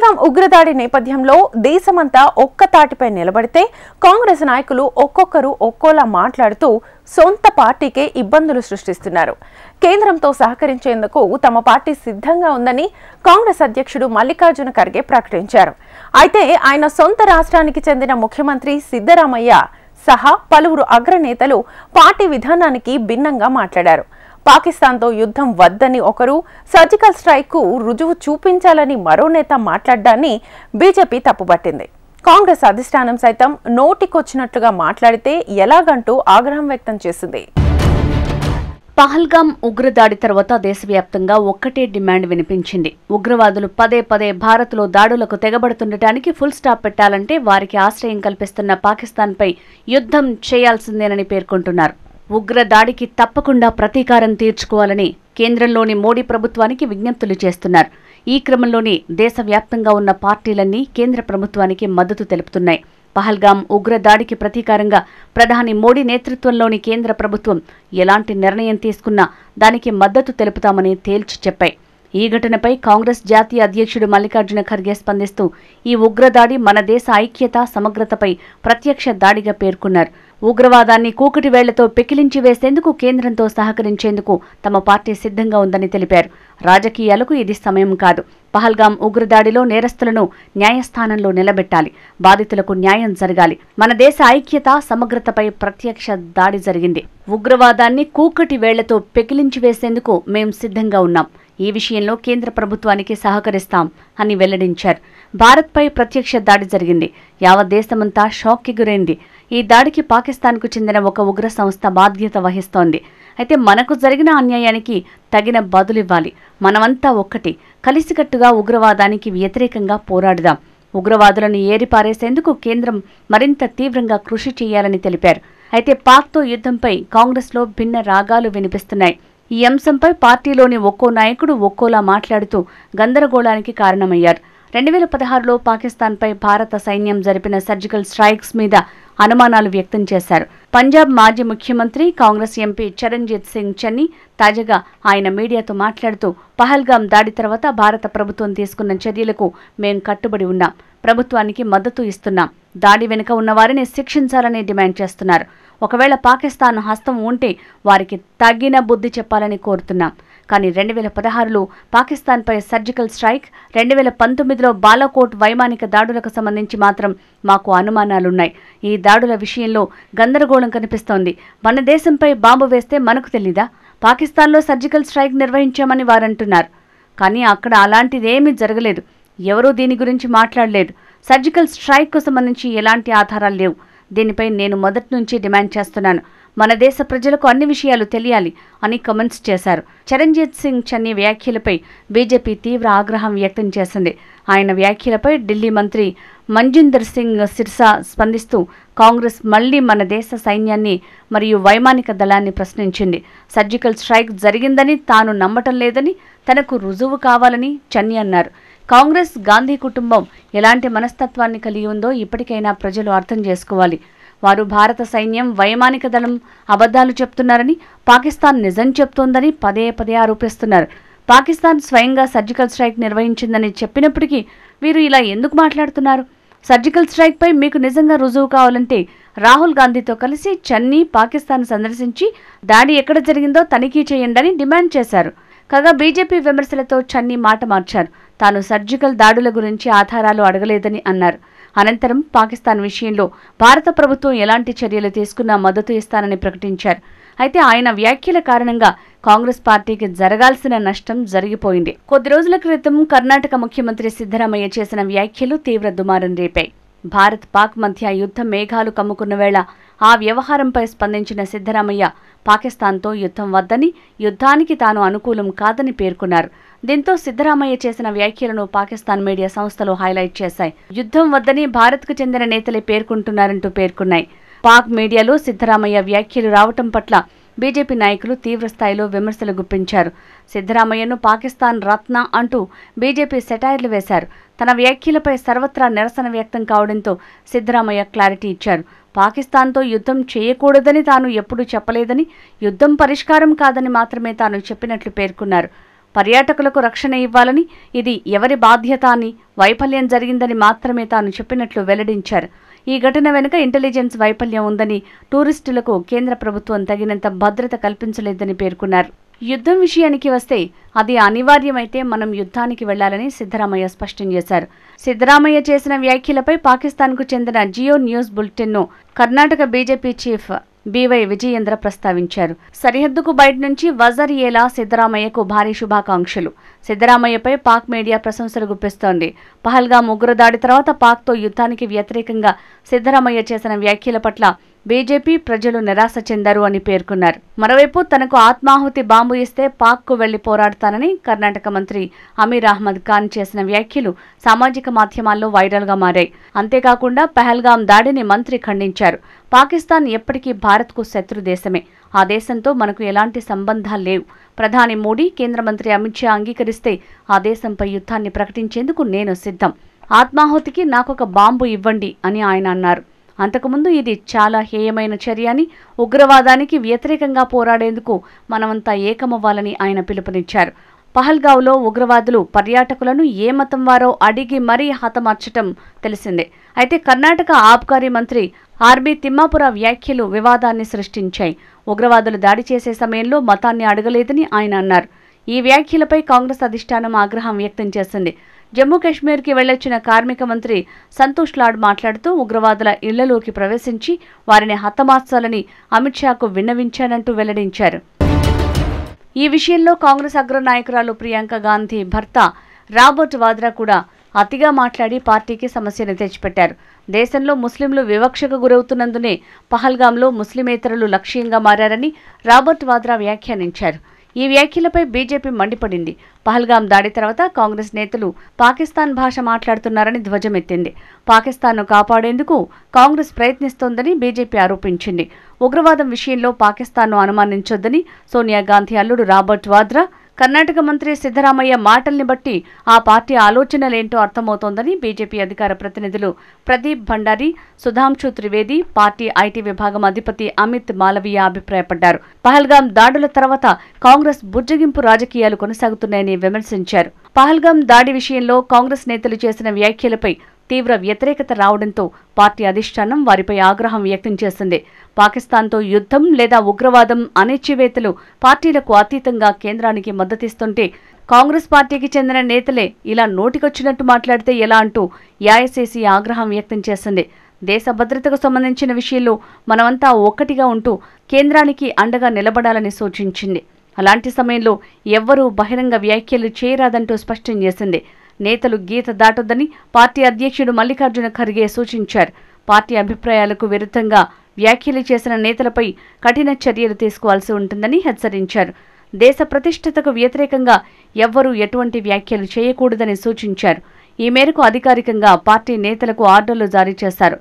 పహల్గాం ఉగ్రదాడి నేపథ్యంలో దేశమంతా ఒక్కతాటిపై నిలబడితే కాంగ్రెస్ నాయకులు ఒక్కొక్కరు ఒక్కోలా మాట్లాడుతూ సొంత పార్టీకే ఇబ్బందులు సృష్టిస్తున్నారు. కేంద్రంతో సహకరించేందుకు తమ పార్టీ సిద్ధంగా ఉందని కాంగ్రెస్ అధ్యక్షుడు మల్లికార్జున ఖర్గే ప్రకటించారు. అయితే ఆయన సొంత రాష్ట్రానికి చెందిన ముఖ్యమంత్రి సిద్ధరామయ్య సహా పలువురు అగ్రనేతలు పార్టీ విధానానికి భిన్నంగా మాట్లాడారు. పాకిస్తాన్తో యుద్ధం వద్దని ఒకరు, సర్జికల్ స్ట్రైక్కు రుజువు చూపించాలని మరో నేత మాట్లాడడాన్ని బీజేపీ తప్పుపట్టింది. కాంగ్రెస్ అధిష్టానం సైతం నోటికొచ్చినట్లుగా మాట్లాడితే ఎలాగంటూ ఆగ్రహం వ్యక్తం చేసింది. పహల్గాం ఉగ్రదాడి తర్వాత దేశవ్యాప్తంగా ఒక్కటే డిమాండ్ వినిపించింది. ఉగ్రవాదులు పదే పదే భారత్లో దాడులకు తెగబడుతుండటానికి ఫుల్ స్టాప్ పెట్టాలంటే వారికి ఆశ్రయం కల్పిస్తున్న పాకిస్తాన్పై యుద్ధం చేయాల్సిందేనని పేర్కొంటున్నారు. ఉగ్రదాడికి తప్పకుండా ప్రతీకారం తీర్చుకోవాలని కేంద్రంలోని మోడీ ప్రభుత్వానికి విజ్ఞప్తులు చేస్తున్నారు. ఈ క్రమంలోనే దేశవ్యాప్తంగా ఉన్న పార్టీలన్నీ కేంద్ర ప్రభుత్వానికి మద్దతు తెలుపుతున్నాయి. పహల్గాం ఉగ్రదాడికి ప్రతీకారంగా ప్రధాని మోడీ నేతృత్వంలోని కేంద్ర ప్రభుత్వం ఎలాంటి నిర్ణయం తీసుకున్నా దానికి మద్దతు తెలుపుతామని తేల్చి చెప్పాయి. ఈ ఘటనపై కాంగ్రెస్ జాతీయ అధ్యక్షుడు మల్లికార్జున ఖర్గే స్పందిస్తూ ఈ ఉగ్రదాడి మన దేశ ఐక్యత, సమగ్రతపై ప్రత్యక్ష దాడిగా పేర్కొన్నారు. ఉగ్రవాదాన్ని కూకటి వేళ్లతో పెకిలించి వేసేందుకు కేంద్రంతో సహకరించేందుకు తమ పార్టీ సిద్ధంగా ఉందని తెలిపారు. రాజకీయాలకు ఇది సమయం కాదు. పహల్గాం ఉగ్రదాడిలో నేరస్తులను న్యాయస్థానంలో నిలబెట్టాలి. బాధితులకు న్యాయం జరగాలి. మన దేశ ఐక్యత, సమగ్రతపై ప్రత్యక్ష దాడి జరిగింది. ఉగ్రవాదాన్ని కూకటి వేళ్లతో పెకిలించి వేసేందుకు మేం సిద్ధంగా ఉన్నాం. ఈ విషయంలో కేంద్ర ప్రభుత్వానికి సహకరిస్తాం అని వెల్లడించారు. భారత్పై ప్రత్యక్ష దాడి జరిగింది. యావత్ దేశమంతా షాక్కి గురైంది. ఈ దాడికి పాకిస్తాన్కు చెందిన ఒక ఉగ్ర సంస్థ బాధ్యత వహిస్తోంది. అయితే మనకు జరిగిన అన్యాయానికి తగిన బదులివ్వాలి. మనమంతా ఒక్కటి, కలిసికట్టుగా ఉగ్రవాదానికి వ్యతిరేకంగా పోరాడుదాం. ఉగ్రవాదులను ఏరిపారేసేందుకు కేంద్రం మరింత తీవ్రంగా కృషి చేయాలని తెలిపారు. అయితే పాక్తో యుద్ధంపై కాంగ్రెస్లో భిన్న రాగాలు వినిపిస్తున్నాయి. ఈ అంశంపై పార్టీలోని ఒక్కో నాయకుడు ఒక్కోలా మాట్లాడుతూ గందరగోళానికి కారణమయ్యారు. 2016లో పాకిస్తాన్పై భారత సైన్యం జరిపిన సర్జికల్ స్ట్రైక్స్ మీద అనుమానాలు వ్యక్తం చేశారు. పంజాబ్ మాజీ ముఖ్యమంత్రి, కాంగ్రెస్ ఎంపీ చరణ్జీత్ సింగ్ చన్నీ తాజాగా ఆయన మీడియాతో మాట్లాడుతూ పహల్గాం దాడి తర్వాత భారత ప్రభుత్వం తీసుకున్న చర్యలకు మేం కట్టుబడి ఉన్నాం. ప్రభుత్వానికి మద్దతు ఇస్తున్నాం. దాడి వెనుక ఉన్నవారిని శిక్షించాలని డిమాండ్ చేస్తున్నారు. ఒకవేళ పాకిస్తాన్ హస్తం ఉంటే వారికి తగిన బుద్ధి చెప్పాలని కోరుతున్నాం. కానీ 2016లో పాకిస్తాన్పై సర్జికల్ స్ట్రైక్, 2019లో బాలాకోట్ వైమానిక దాడులకు సంబంధించి మాత్రం మాకు అనుమానాలున్నాయి. ఈ దాడుల విషయంలో గందరగోళం కనిపిస్తోంది. మన దేశంపై బాంబు వేస్తే మనకు తెలీదా? పాకిస్తాన్లో సర్జికల్ స్ట్రైక్ నిర్వహించామని వారంటున్నారు. కానీ అక్కడ అలాంటిదేమీ జరగలేదు. ఎవరూ దీని గురించి మాట్లాడలేదు. సర్జికల్ స్ట్రైక్కు సంబంధించి ఎలాంటి ఆధారాలు లేవు. దీనిపై నేను మొదటి నుంచి డిమాండ్ చేస్తున్నాను. మన దేశ ప్రజలకు అన్ని విషయాలు తెలియాలి అని కామెంట్స్ చేశారు. చరణ్జీత్ సింగ్ చన్నీ వ్యాఖ్యలపై బీజేపీ తీవ్ర ఆగ్రహం వ్యక్తం చేసింది. ఆయన వ్యాఖ్యలపై ఢిల్లీ మంత్రి మంజిందర్ సింగ్ సిర్సా స్పందిస్తూ కాంగ్రెస్ మళ్లీ మన దేశ సైన్యాన్ని మరియు వైమానిక దళాన్ని ప్రశ్నించింది. సర్జికల్ స్ట్రైక్ జరిగిందని తాను నమ్మటం లేదని, తనకు రుజువు కావాలని చన్నీ అన్నారు. కాంగ్రెస్, గాంధీ కుటుంబం ఎలాంటి మనస్తత్వాన్ని కలిగి ఉందో ఇప్పటికైనా ప్రజలు అర్థం చేసుకోవాలి. వారు భారత సైన్యం, వైమానిక దళం అబద్ధాలు చెప్తున్నారని, పాకిస్తాన్ నిజం చెప్తోందని పదే పదే ఆరోపిస్తున్నారు. పాకిస్తాన్ స్వయంగా సర్జికల్ స్ట్రైక్ నిర్వహించిందని చెప్పినప్పటికీ వీరు ఇలా ఎందుకు మాట్లాడుతున్నారు? సర్జికల్ స్ట్రైక్పై మీకు నిజంగా రుజువు కావాలంటే రాహుల్ గాంధీతో కలిసి చన్నీ పాకిస్తాన్ సందర్శించి దాడి ఎక్కడ జరిగిందో తనిఖీ చేయండి డిమాండ్ చేశారు. కాగా బీజేపీ విమర్శలతో చన్నీ మాట మార్చారు. తాను సర్జికల్ దాడుల గురించి ఆధారాలు అడగలేదని అన్నారు. అనంతరం పాకిస్తాన్ విషయంలో భారత ప్రభుత్వం ఎలాంటి చర్యలు తీసుకున్నా మద్దతు ఇస్తానని ప్రకటించారు. అయితే ఆయన వ్యాఖ్యల కారణంగా కాంగ్రెస్ పార్టీకి జరగాల్సిన నష్టం జరిగిపోయింది. కొద్ది రోజుల క్రితం కర్ణాటక ముఖ్యమంత్రి సిద్ధరామయ్య చేసిన వ్యాఖ్యలు తీవ్ర దుమారం రేపాయి. భారత్ పాక్ మధ్య యుద్ధ మేఘాలు కమ్ముకున్న వేళ ఆ వ్యవహారంపై స్పందించిన సిద్ధరామయ్య పాకిస్తాన్తో యుద్ధం వద్దని, యుద్ధానికి తాను అనుకూలం కాదని పేర్కొన్నారు. దీంతో సిద్ధరామయ్య చేసిన వ్యాఖ్యలను పాకిస్తాన్ మీడియా సంస్థలు హైలైట్ చేశాయి. యుద్ధం వద్దని భారత్కు చెందిన నేతలే పేర్కొంటున్నారంటూ పేర్కొన్నాయి. పాక్ మీడియాలో సిద్ధరామయ్య వ్యాఖ్యలు రావటం పట్ల బీజేపీ నాయకులు తీవ్రస్థాయిలో విమర్శలు గుప్పించారు. సిద్ధరామయ్యను పాకిస్తాన్ రత్న అంటూ బీజేపీ సెటైర్లు వేశారు. తన వ్యాఖ్యలపై సర్వత్రా నిరసన వ్యక్తం కావడంతో సిద్ధరామయ్య క్లారిటీ ఇచ్చారు. పాకిస్తాన్తో యుద్ధం చేయకూడదని తాను ఎప్పుడూ చెప్పలేదని, యుద్ధం పరిష్కారం కాదని మాత్రమే తాను చెప్పినట్లు పేర్కొన్నారు. పర్యాటకులకు రక్షణ ఇవ్వాలని, ఇది ఎవరి బాధ్యత అని, వైఫల్యం జరిగిందని మాత్రమే తాను చెప్పినట్లు వెల్లడించారు. ఈ ఘటన వెనుక ఇంటెలిజెన్స్ వైఫల్యం ఉందని, టూరిస్టులకు కేంద్ర ప్రభుత్వం తగినంత భద్రత కల్పించలేదని పేర్కొన్నారు. యుద్ధం విషయానికి వస్తే అది అనివార్యమైతే మనం యుద్ధానికి వెళ్లాలని సిద్ధరామయ్య స్పష్టం చేశారు. సిద్ధరామయ్య చేసిన వ్యాఖ్యలపై పాకిస్తాన్కు చెందిన జియో న్యూస్ బులెటిన్ను Karnataka BJP chief BY Vijayendra ప్రస్తావించారు. సరిహద్దుకు బయట నుంచి వజర్ ఏలా సిద్ధరామయ్యకు భారీ శుభాకాంక్షలు. సిద్ధరామయ్యపై పాక్ మీడియా ప్రశంసలు గుప్పిస్తోంది. పహల్గాం ఉగ్రదాడి తర్వాత పాక్తో యుద్ధానికి వ్యతిరేకంగా సిద్ధరామయ్య చేసిన వ్యాఖ్యల పట్ల బీజేపీ ప్రజలు నిరాశ చెందారు అని పేర్కొన్నారు. మరోవైపు తనకు ఆత్మాహుతి బాంబు ఇస్తే పాక్కు వెళ్లి పోరాడతానని కర్ణాటక మంత్రి అమీర్ అహ్మద్ ఖాన్ చేసిన వ్యాఖ్యలు సామాజిక మాధ్యమాల్లో వైరల్గా మారాయి. అంతేకాకుండా పహల్గాం దాడిని మంత్రి ఖండించారు. పాకిస్తాన్ ఎప్పటికీ భారత్కు శత్రు దేశమే. ఆ దేశంతో మనకు ఎలాంటి సంబంధాలు లేవు. ప్రధాని మోడీ, కేంద్ర మంత్రి అమిత్ షా అంగీకరిస్తే ఆ దేశంపై యుద్ధాన్ని ప్రకటించేందుకు నేను సిద్ధం. ఆత్మాహుతికి నాకొక బాంబు ఇవ్వండి అని ఆయన అన్నారు. అంతకుముందు ఇది చాలా హేయమైన చర్య అని, ఉగ్రవాదానికి వ్యతిరేకంగా పోరాడేందుకు మనమంతా ఏకమవ్వాలని ఆయన పిలుపునిచ్చారు. పహల్గావ్లో ఉగ్రవాదులు పర్యాటకులను ఏ మతం వారో అడిగి మరీ హతమార్చటం తెలిసిందే. అయితే కర్ణాటక ఆబ్కారీ మంత్రి ఆర్బీ తిమ్మాపుర వ్యాఖ్యలు వివాదాన్ని సృష్టించాయి. ఉగ్రవాదులు దాడి చేసే సమయంలో మతాన్ని అడగలేదని ఆయన అన్నారు. ఈ వ్యాఖ్యలపై కాంగ్రెస్ అధిష్టానం ఆగ్రహం వ్యక్తం చేసింది. జమ్మూ కాశ్మీర్కి వెళ్లొచ్చిన కార్మిక మంత్రి సంతోష్ లాడ్ మాట్లాడుతూ ఉగ్రవాదుల ఇళ్లలోకి ప్రవేశించి వారిని హతమార్చాలని అమిత్ షాకు విన్నవించానంటూ వెల్లడించారు. ఈ విషయంలో కాంగ్రెస్ అగ్రనాయకురాలు ప్రియాంక గాంధీ భర్త రాబర్ట్ వాద్రా కూడా అతిగా మాట్లాడి పార్టీకి సమస్యను తెచ్చిపెట్టారు. దేశంలో ముస్లింలు వివక్షకు గురవుతున్నందునే పహల్గాంలో ముస్లిమేతరులు లక్ష్యంగా మారారని రాబర్ట్ వాద్రా వ్యాఖ్యానించారు. ఈ వ్యాఖ్యలపై బీజేపీ మండిపడింది. పహల్గాం దాడి తర్వాత కాంగ్రెస్ నేతలు పాకిస్తాన్ భాష మాట్లాడుతున్నారని ధ్వజమెత్తింది. పాకిస్తాన్ను కాపాడేందుకు కాంగ్రెస్ ప్రయత్నిస్తోందని బీజేపీ ఆరోపించింది. ఉగ్రవాదం విషయంలో పాకిస్తాన్ను అనుమానించొద్దని సోనియా గాంధీ అల్లుడు రాబర్ట్ వాద్రా, కర్ణాటక మంత్రి సిద్ధరామయ్య మాటల్ని బట్టి ఆ పార్టీ ఆలోచనలేంటో అర్థమవుతోందని బీజేపీ అధికార ప్రతినిధులు ప్రదీప్ భండారి, సుధాంశు త్రివేది, పార్టీ ఐటీ విభాగం అధిపతి అమిత్ మాలవీయ అభిప్రాయపడ్డారు. పహల్గాం దాడుల తర్వాత కాంగ్రెస్ బుజ్జగింపు రాజకీయాలు కొనసాగుతున్నాయని విమర్శించారు. పహల్గాం దాడి విషయంలో కాంగ్రెస్ నేతలు చేసిన వ్యాఖ్యలపై తీవ్ర వ్యతిరేకత రావడంతో పార్టీ అధిష్టానం వారిపై ఆగ్రహం వ్యక్తం చేసింది. పాకిస్తాన్తో యుద్ధం లేదా ఉగ్రవాదం అణచివేతలు పార్టీలకు అతీతంగా కేంద్రానికి మద్దతిస్తుంటే కాంగ్రెస్ పార్టీకి చెందిన నేతలే ఇలా నోటికొచ్చినట్టు మాట్లాడితే ఎలా అంటూ ఏఐసీసీ ఆగ్రహం వ్యక్తం చేసింది. దేశ భద్రతకు సంబంధించిన విషయంలో మనమంతా ఒక్కటిగా ఉంటూ కేంద్రానికి అండగా నిలబడాలని సూచించింది. అలాంటి సమయంలో ఎవ్వరూ బహిరంగ వ్యాఖ్యలు చేయరాదంటూ స్పష్టం చేసింది. నేతలు గీత దాటొద్దని పార్టీ అధ్యక్షుడు మల్లికార్జున ఖర్గే సూచించారు. పార్టీ అభిప్రాయాలకు విరుద్ధంగా వ్యాఖ్యలు చేసిన నేతలపై కఠిన చర్యలు తీసుకోవాల్సి ఉంటుందని హెచ్చరించారు. దేశ ప్రతిష్టతకు వ్యతిరేకంగా ఎవ్వరూ ఎటువంటి వ్యాఖ్యలు చేయకూడదని సూచించారు. ఈ మేరకు అధికారికంగా పార్టీ నేతలకు ఆర్డర్లు జారీ చేశారు.